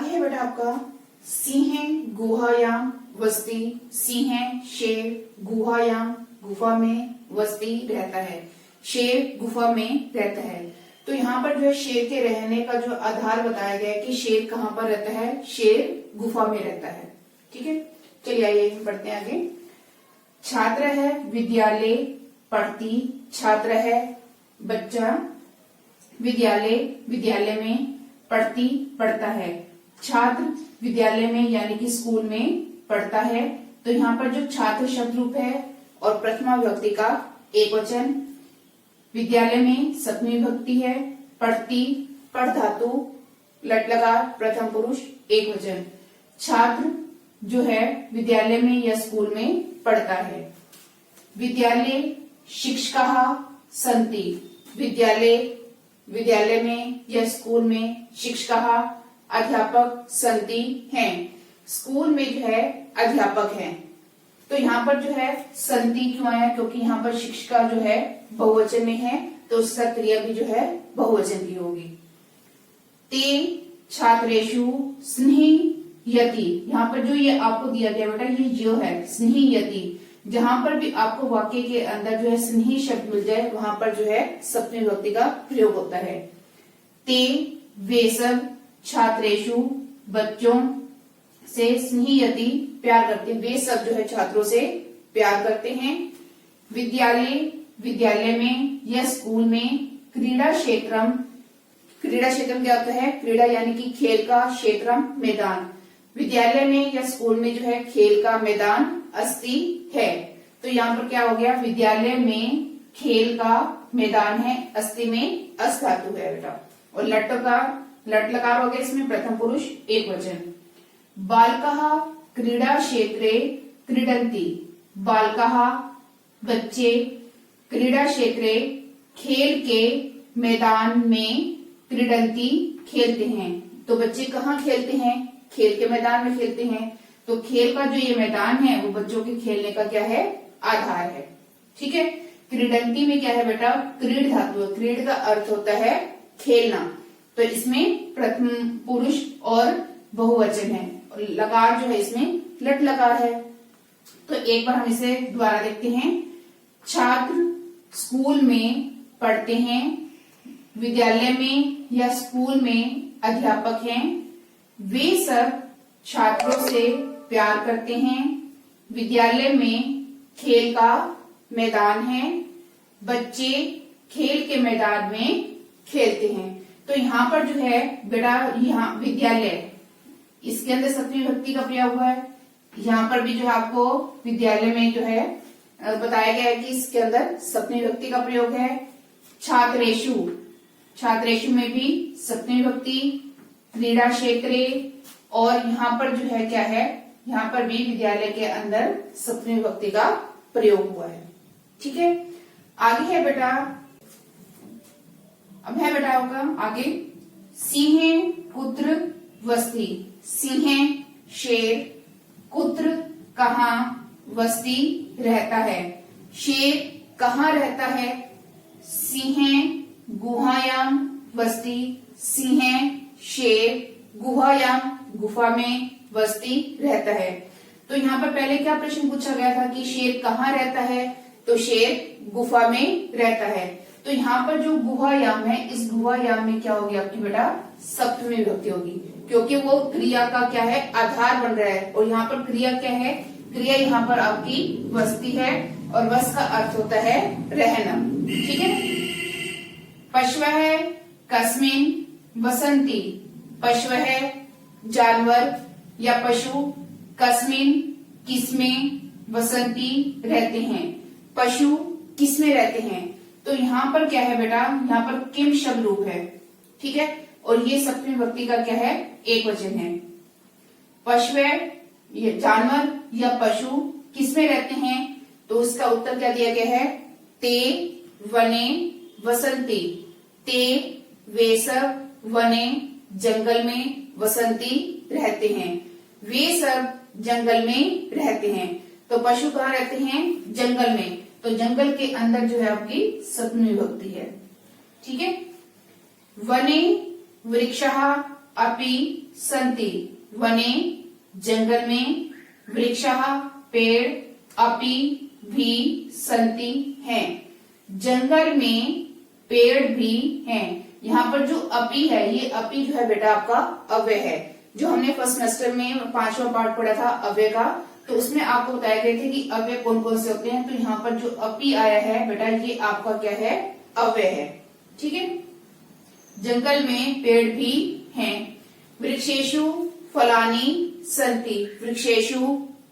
आगे है बेटा आपका सिंह गुहायाम वस्ती। सिंह शेर, गुहायाम गुफा में, वस्ती रहता है, शेर गुफा में रहता है। तो यहाँ पर जो है शेर के रहने का जो आधार बताया गया है कि शेर कहाँ पर रहता है, शेर गुफा में रहता है। ठीक है, चलिए आइए बढ़ते हैं आगे। छात्र है विद्यालय पढ़ती, छात्र है बच्चा, विद्यालय में, पढ़ती पढ़ता है, छात्र विद्यालय में यानी कि स्कूल में पढ़ता है। तो यहाँ पर जो छात्र शब्द रूप है और प्रथमा विभक्ति का एक वचन, विद्यालय में सप्तमी विभक्ति है, पढ़ती पढ़ धातु लट लकार प्रथम पुरुष एक वचन। छात्र जो है विद्यालय में या स्कूल में पढ़ता है। विद्यालय शिक्षकाः सन्ति, विद्यालय में या स्कूल में शिक्षकाः अध्यापक सन्ति हैं, स्कूल में जो है अध्यापक हैं। तो यहाँ पर जो है सन्ति क्यों आया, क्योंकि यहाँ पर शिक्षिका जो है बहुवचन में है, तो उसका क्रिया भी जो है बहुवचन की होगी। ते छात्रेषु स्नेहयति, यहाँ पर जो ये आपको दिया गया बेटा ये जो है स्नेहयति, जहां पर भी आपको वाक्य के अंदर जो है स्नेही शब्द मिल जाए वहां पर जो है सप्तमी विभक्ति का प्रयोग होता है। ते वे सब छात्रेषु बच्चों से स्नेहयति प्यार करते हैं, वे सब जो है छात्रों से प्यार करते हैं। विद्यालय में या स्कूल में, क्रीड़ा क्षेत्रम क्या होता है, क्रीड़ा यानी कि खेल का, क्षेत्रम मैदान, विद्यालय में या स्कूल में जो है खेल का मैदान अस्ति है। तो यहाँ पर क्या हो गया, विद्यालय में खेल का मैदान है, अस्ति में अस धातु है बेटा, और लट लकार हो गया इसमें प्रथम पुरुष एक वचन। बालकाः क्रीड़ा क्षेत्रे क्रीडन्ति, बालकाः बच्चे, क्रीड़ा क्षेत्रे खेल के मैदान में, क्रीडन्ति खेलते हैं। तो बच्चे कहाँ खेलते हैं, खेल के मैदान में खेलते हैं। तो खेल का जो ये मैदान है वो बच्चों के खेलने का क्या है, आधार है। ठीक है, क्रीडन्ति में क्या है बेटा, क्रीड धातु है, क्रीड का अर्थ होता है खेलना, तो इसमें प्रथम पुरुष और बहुवचन है, और लकार जो है इसमें लट लकार है। तो एक बार हम इसे दोबारा देखते हैं। छात्र स्कूल में पढ़ते हैं, विद्यालय में या स्कूल में अध्यापक हैं, वे सब छात्रों से प्यार करते हैं, विद्यालय में खेल का मैदान है, बच्चे खेल के मैदान में खेलते हैं। तो यहाँ पर जो है बेटा, यहाँ विद्यालय इसके अंदर सप्तमी विभक्ति का प्रयोग हुआ है। यहाँ पर भी जो है आपको विद्यालय में जो है बताया गया है कि इसके अंदर सप्तमी विभक्ति का प्रयोग है। छात्रेषु में भी सप्तमी विभक्ति, क्रीड़ा क्षेत्रे, और यहाँ पर जो है क्या है, यहाँ पर भी विद्यालय के अंदर सप्तमी विभक्ति का प्रयोग हुआ है। ठीक है, आगे है बेटा, अब है बेटा होगा आगे सिंह पुत्र वस्ती, सिंह शेर, पुत्र कहाँ, वस्ती रहता है, शेर कहाँ रहता है, सिंह गुहायाम वस्ती, सिंह शेर गुहायाम गुफा में वस्ती रहता है। तो यहाँ पर पहले क्या प्रश्न पूछा गया था कि शेर कहाँ रहता है, तो शेर गुफा में रहता है। तो यहाँ पर जो गुहायाम है, इस गुहायाम में क्या होगी आपकी बेटा, सप्तमी विभक्ति होगी, क्योंकि वो क्रिया का क्या है, आधार बन रहा है, और यहाँ पर क्रिया क्या है, क्रिया यहाँ पर आपकी वस्ती है, और वस का अर्थ होता है रहना। ठीक है, पशवः कस्मिन् वसन्ति, पशव है जानवर या पशु, कस्मिन किसमें, वसंती रहते हैं, पशु किसमें रहते हैं। तो यहाँ पर क्या है बेटा, यहाँ पर किम शब्द रूप है। ठीक है, और ये सप्तमी विभक्ति का क्या है, एक वचन है। पशु ये जानवर या पशु किसमें रहते हैं, तो उसका उत्तर क्या दिया गया है, ते वने वसंती, ते वे सब वने जंगल में, वसंती रहते हैं, वे सब जंगल में रहते हैं। तो पशु कहाँ रहते हैं, जंगल में, तो जंगल के अंदर जो है आपकी सप्तमी विभक्ति है। ठीक है, वने वृक्षः अपि सन्ति, वने जंगल में, वृक्षः पेड़, अपि भी सन्ति हैं, जंगल में पेड़ भी हैं। यहाँ पर जो अपि है, ये अपि जो है बेटा आपका अव्यय है। जो हमने फर्स्ट सेमेस्टर में 5वां पार्ट पढ़ा था अव्यय का, तो उसमें आपको बताया गया था कि अव्यय कौन कौन से होते हैं। तो यहाँ पर जो अपि आया है बेटा, ये आपका क्या है, अव्यय है। ठीक है। जंगल में पेड़ भी हैं। वृक्षेषु फलानि सन्ति, वृक्षेषु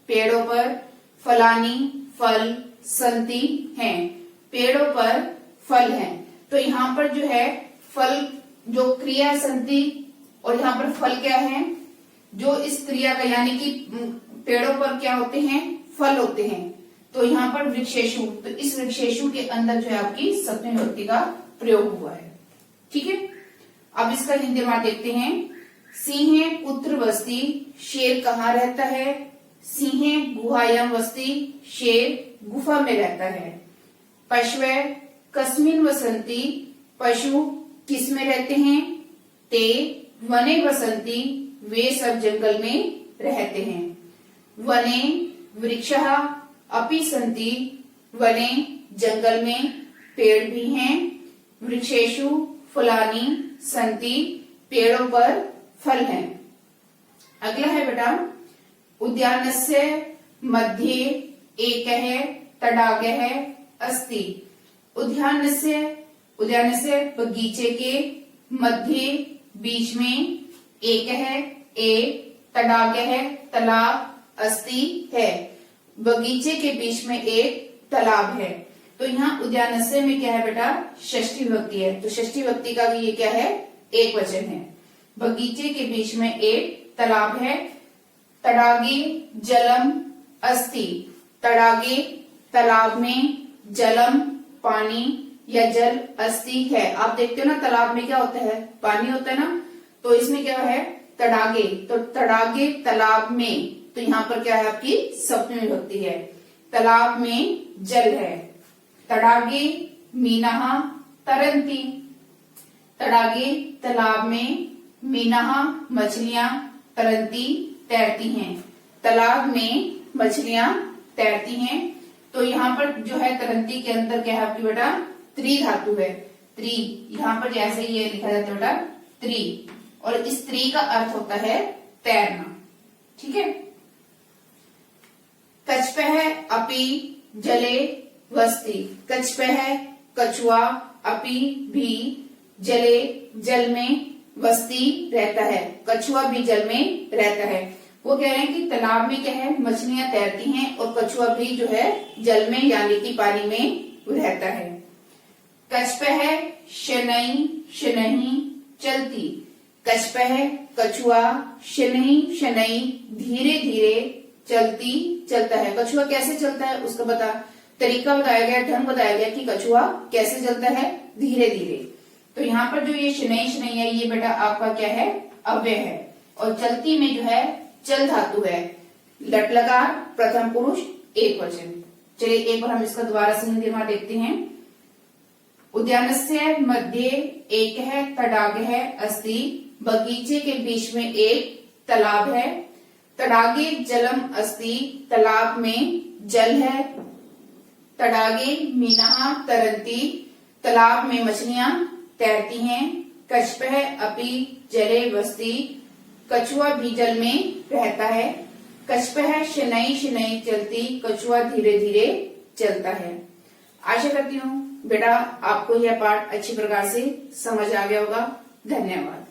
पेड़ों पर, फलानि फल, सन्ति हैं, पेड़ों पर फल हैं। तो यहाँ पर जो है फल, जो क्रिया सन्ति, और यहाँ पर फल क्या है, जो इस क्रिया का, यानी कि पेड़ों पर क्या होते हैं, फल होते हैं। तो यहाँ पर वृक्षेषु, तो इस वृक्षेषु के अंदर जो है आपकी सप्तमी विभक्ति का प्रयोग हुआ है। ठीक है। अब इसका हिंदी अनुवाद देखते हैं। सिंहे पुत्र वस्ती, शेर कहाँ रहता है? सिंहे गुहायां वस्ती, शेर गुफा में रहता है। पशवे कस्मिन वसंती, पशु किस में रहते हैं? ते वने वसंती, वे सब जंगल में रहते हैं। वने वृक्षः अपि सन्ति, वने जंगल में पेड़ भी हैं। वृक्षेषु फलानि सन्ति, पेड़ों पर फल हैं। अगला है बेटा, उद्यानस्य मध्ये एकः तडागः अस्ति। उद्यानस्य बगीचे के, मध्य बीच में, एक तडागः तालाब, अस्ति है, बगीचे के बीच में एक तालाब है। तो यहाँ उद्यानस्य में क्या है बेटा, षष्ठी विभक्ति है। तो षष्ठी विभक्ति का भी ये क्या है, एक वचन है। बगीचे के बीच में एक तालाब है। तडागे जलम अस्ति, तडागे तालाब में, जलम पानी या जल, अस्ति है। आप देखते हो ना तालाब में क्या होता है, पानी होता है ना। तो इसमें क्या है, तडागे, तो तडागे तालाब में, तो यहाँ पर क्या है आपकी सप्तमी विभक्ति है। तालाब में जल है। तडागे मीनः तरन्ति, तडागे तालाब में, मीनः मछलियां, तरन्ति तैरती हैं, तालाब में मछलियां तैरती हैं। तो यहाँ पर जो है तरंती के अंदर क्या है आपकी बेटा, त्रि धातु है। त्रि, यहाँ पर जैसे ये लिखा जाता है बेटा त्रि, और इस त्रि का अर्थ होता है तैरना। ठीक है। कच्छपः अपि जले वसति, कच्छपः कछुआ, अपि भी, जले जल में, वसति रहता है, कछुआ भी जल में रहता है। वो कह रहे हैं कि तालाब में क्या है, मछलियां तैरती हैं, और कछुआ भी जो है जल में यानी कि पानी में रहता है। कच्छपः शनैः शनैः चलति, कच्छपः कछुआ, शनैः शनैः धीरे धीरे, चलती चलता है। कछुआ कैसे चलता है उसका तरीका बताया गया, ढंग बताया गया कि कछुआ कैसे चलता है, धीरे धीरे। तो यहाँ पर जो ये शनैः शनैः है, ये बेटा आपका क्या है, अव्यय है। और चलती में जो है चल धातु है, लट लकार, प्रथम पुरुष, एक वचन। चलिए एक बार हम इसका दोबारा से हिंदी में देखते हैं। उद्यानस्य मध्ये एकः तडागः अस्ति, बगीचे के बीच में एक तालाब है। तडागे जलम अस्ति, तालाब में जल है। तडागे मीनाः तरन्ति, तालाब में मछलियां तैरती हैं। कच्छपः अपि जले वसति, कछुआ भी जल में रहता है। कच्छपः शनैः शनैः चलति, कछुआ धीरे धीरे चलता है। आशा करती हूँ बेटा आपको यह पाठ अच्छी प्रकार से समझ आ गया होगा। धन्यवाद।